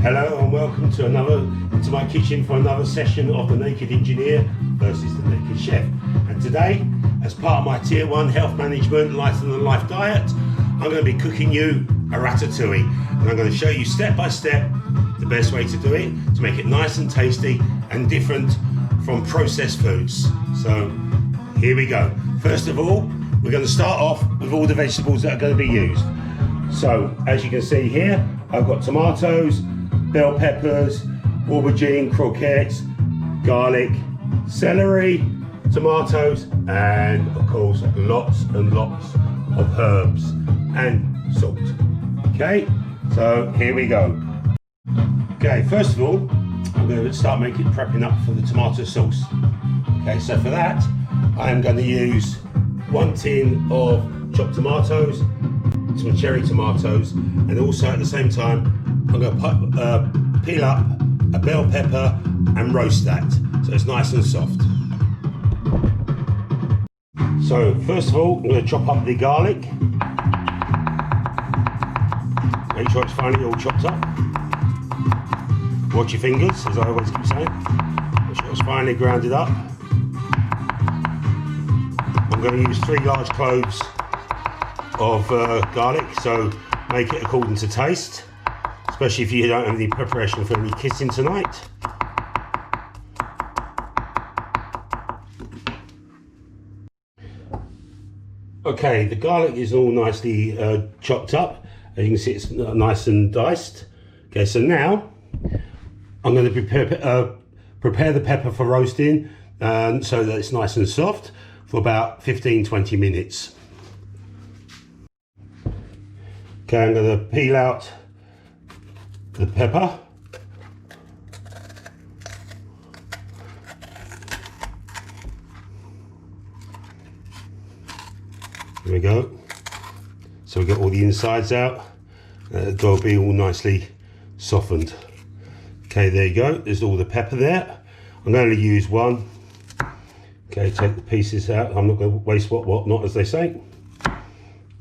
Hello and welcome to my kitchen for another session of the Naked Engineer versus the Naked Chef. And today, as part of my Tier 1 health management lighter than life diet, I'm going to be cooking you a ratatouille, and I'm going to show you step by step the best way to do it to make it nice and tasty and different from processed foods. So here we go. First of all, we're going to start off with all the vegetables that are going to be used. So as you can see here, I've got tomatoes, bell peppers, aubergine, croquettes, garlic, celery, tomatoes, and of course lots and lots of herbs and salt. Okay, so here we go. Okay, first of all, I'm going to start prepping up for the tomato sauce. Okay, so for that, I am going to use 1 tin of chopped tomatoes, some cherry tomatoes, and also at the same time I'm going to peel up a bell pepper and roast that so it's nice and soft. So first of all, I'm going to chop up the garlic. Make sure it's finely all chopped up. Watch your fingers, as I always keep saying. Make sure it's finely grounded up. I'm going to use 3 large cloves of garlic, so make it according to taste, especially if you don't have any preparation for any kissing tonight. Okay, the garlic is all nicely chopped up. As you can see, it's nice and diced. Okay, so now I'm going to prepare the pepper for roasting, so that it's nice and soft for about 15-20 minutes. Okay, I'm going to peel out the pepper. There we go. So we get all the insides out. They'll be all nicely softened. Okay, there you go. There's all the pepper there. I'm going to use one. Okay, take the pieces out. I'm not going to waste what not, as they say.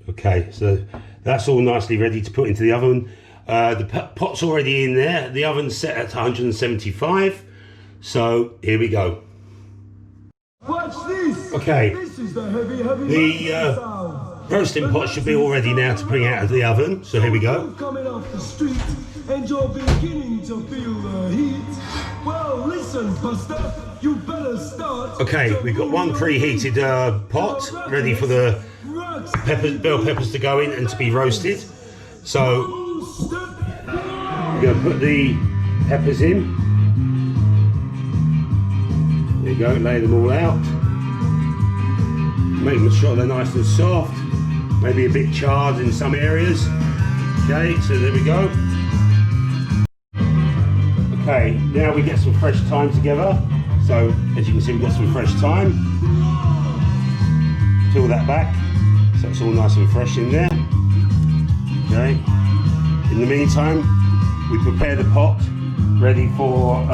Okay, so that's all nicely ready to put into the oven. The pot's already in there. The oven's set at 175. So here we go. Watch this. Okay, This is the heavy sound. Roasting pot should be all ready now to bring out of the oven. So here we go. You're coming off the street and you're beginning to feel the heat. Well, listen, Buster, you better start. Okay, we've got one preheated pot ready for the bell peppers to go in and to be roasted. So we're going to put the peppers in. There you go, lay them all out. Making sure they're nice and soft, maybe a bit charred in some areas. Okay, so there we go. Okay, now we get some fresh thyme together. So as you can see, we've got some fresh thyme. Peel that back so it's all nice and fresh in there. Okay. In the meantime, we prepare the pot ready for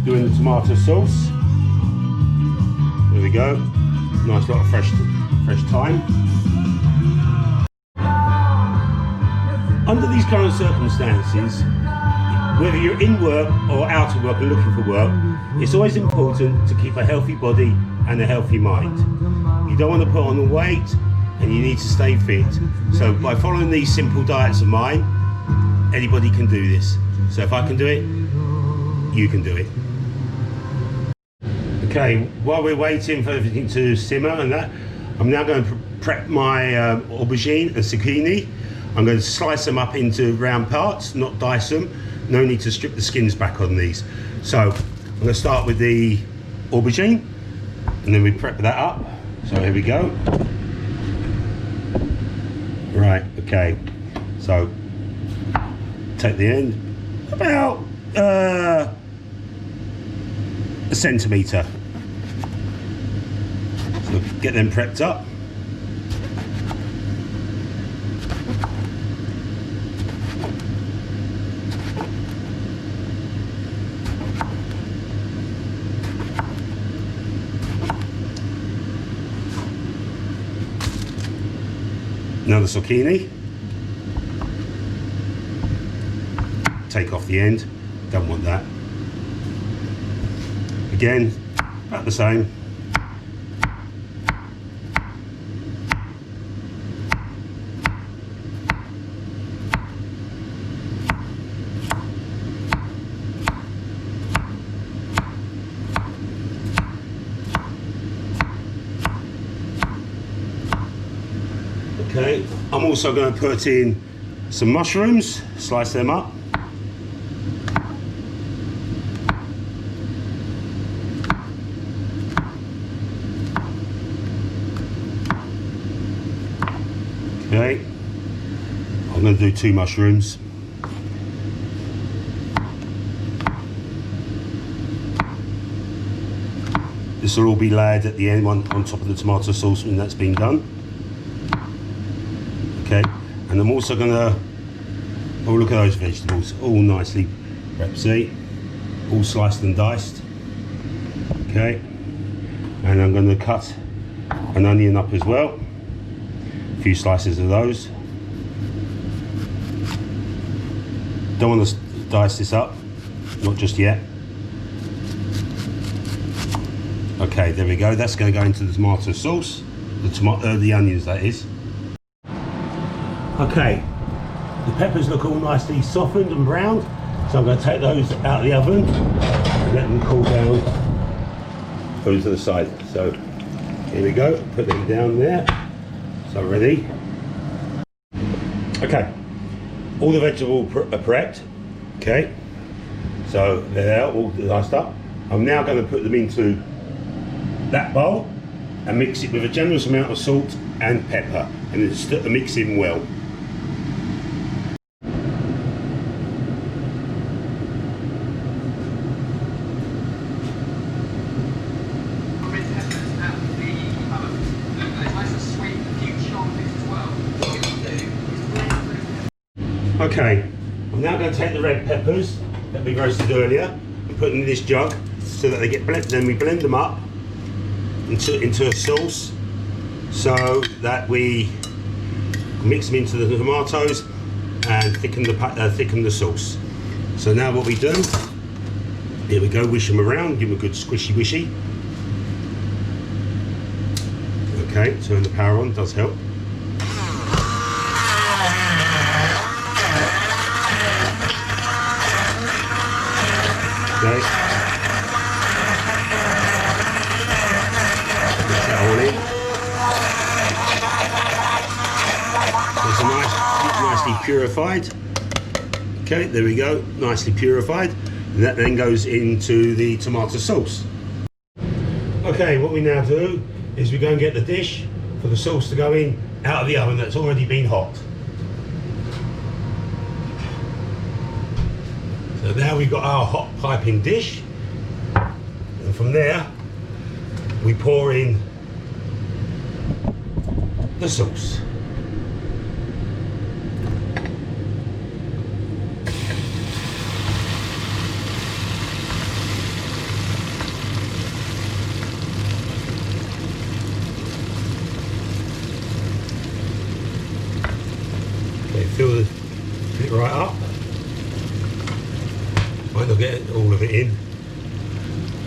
doing the tomato sauce. There we go. Nice lot of fresh thyme. Under these current circumstances, whether you're in work or out of work and looking for work, it's always important to keep a healthy body and a healthy mind. You don't want to put on the weight and you need to stay fit. So by following these simple diets of mine, anybody can do this. So if I can do it, you can do it. Okay, while we're waiting for everything to simmer and that, I'm now going to prep my aubergine and zucchini. I'm going to slice them up into round parts, not dice them. No need to strip the skins back on these. So I'm going to start with the aubergine and then we prep that up. So here we go. Right, okay. So take the end about a centimetre. So get them prepped up. Now the zucchini. take off the end. Don't want that. Again, about the same. Okay, I'm also going to put in some mushrooms, slice them up. Okay, I'm going to do 2 mushrooms. This will all be layered at the end on top of the tomato sauce when that's been done. Okay, and I'm also going to, oh look at those vegetables, all nicely prepped, see, all sliced and diced. Okay, and I'm going to cut an onion up as well, a few slices of those. Don't want to dice this up, not just yet. Okay, there we go, that's going to go into the tomato sauce, the onions that is. Okay, the peppers look all nicely softened and browned, so I'm going to take those out of the oven and let them cool down over to the side. So here we go, put them down there, so ready. Okay, all the vegetables are prepped, okay, so they're all diced up. I'm now going to put them into that bowl and mix it with a generous amount of salt and pepper, and just mix in well. Okay, I'm now going to take the red peppers that we roasted earlier and put them in this jug so that they get blended. Then we blend them up into a sauce so that we mix them into the tomatoes and thicken the sauce. So now what we do, here we go, wish them around, give them a good squishy wishy. Okay, turn the power on, does help. Okay. Get that all in. It's nicely purified. Okay, there we go, nicely purified. And that then goes into the tomato sauce. Okay, what we now do is we go and get the dish for the sauce to go in out of the oven that's already been hot. So now we've got our hot piping dish, and from there we pour in the sauce. Okay, fill it right up. Might not get all of it in.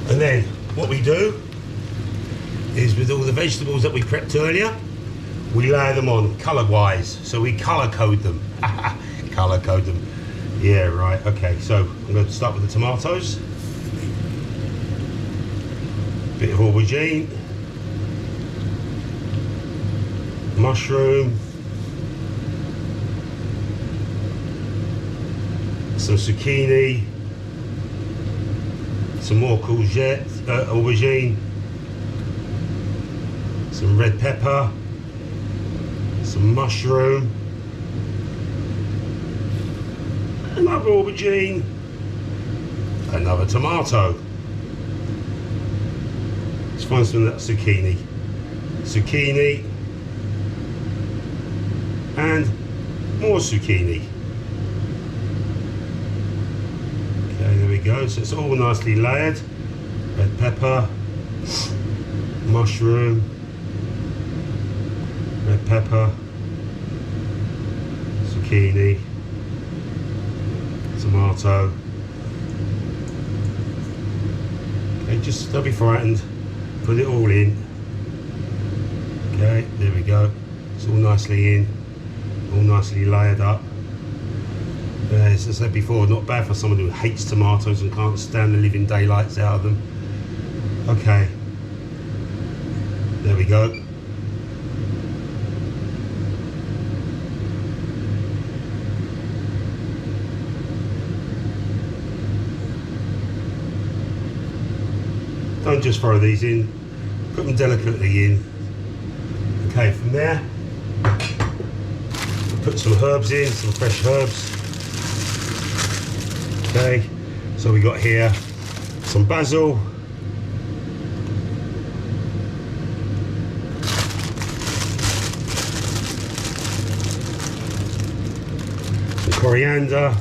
And then what we do is, with all the vegetables that we prepped earlier, we layer them on colour wise. So we colour code them. Colour code them. Yeah, right, okay. So I'm going to start with the tomatoes. Bit of aubergine. Mushroom. Some zucchini. Some more courgette, aubergine, some red pepper, some mushroom, another aubergine, another tomato. Let's find some of that zucchini, and more zucchini. There we go, so it's all nicely layered. Red pepper, mushroom, red pepper, zucchini, tomato. Okay, just don't be frightened. Put it all in. Okay, there we go. It's all nicely in, all nicely layered up. As I said before, not bad for someone who hates tomatoes and can't stand the living daylights out of them. Okay, there we go. Don't just throw these in, put them delicately in. Okay, from there, put some herbs in, some fresh herbs. Okay, so we got here some basil, some coriander,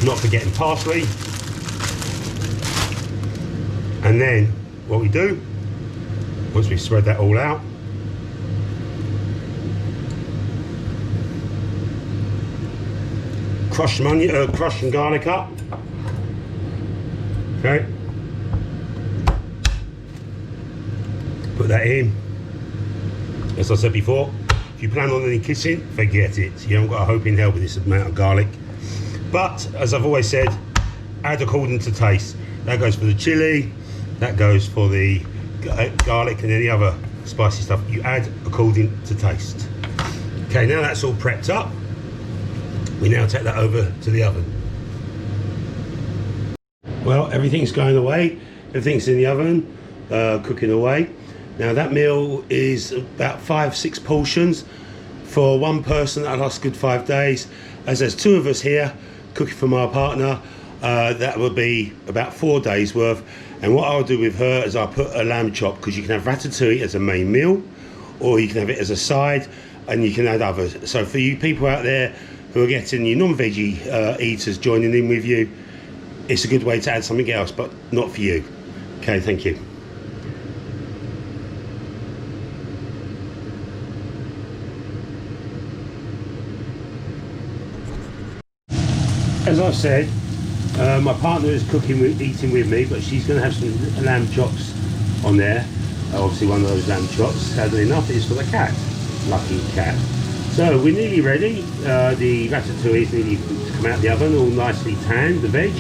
not forgetting parsley. And then what we do, once we've spread that all out, crush some onion, crush some garlic up. Okay, put that in. As I said before, if you plan on any kissing, forget it. You haven't got a hope in hell with this amount of garlic. But as I've always said, add according to taste. That goes for the chili, that goes for the garlic and any other spicy stuff. You add according to taste. Okay, now that's all prepped up, we now take that over to the oven. Well, everything's going away, everything's in the oven, cooking away. Now that meal is about 5-6 portions for one person. That lasts a good 5 days. As there's 2 of us here cooking for my partner, that will be about 4 days worth. And what I'll do with her is I'll put a lamb chop, because you can have ratatouille as a main meal, or you can have it as a side, and you can add others. So for you people out there who are getting your non-veggie eaters joining in with you, it's a good way to add something else, but not for you. Okay, thank you. As I've said, my partner is eating with me, but she's going to have some lamb chops on there. Obviously one of those lamb chops, sadly enough, is for the cat. Lucky cat. So we're nearly ready. The ratatouille is nearly to come out of the oven, all nicely tanned, the veg.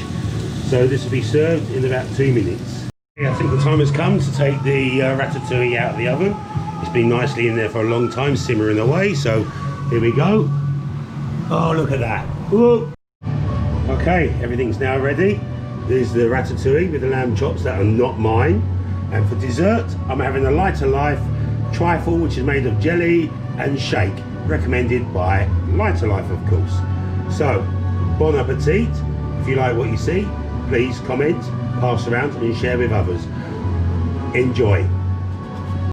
So this will be served in about 2 minutes. I think the time has come to take the ratatouille out of the oven. It's been nicely in there for a long time, simmering away. So here we go. Oh, look at that. Whoa. Okay, everything's now ready. There's the ratatouille with the lamb chops that are not mine. And for dessert, I'm having a Lighter Life trifle, which is made of jelly and shake, recommended by Lighter Life, of course. So, bon appetit. If you like what you see, please comment, pass around and share with others. Enjoy.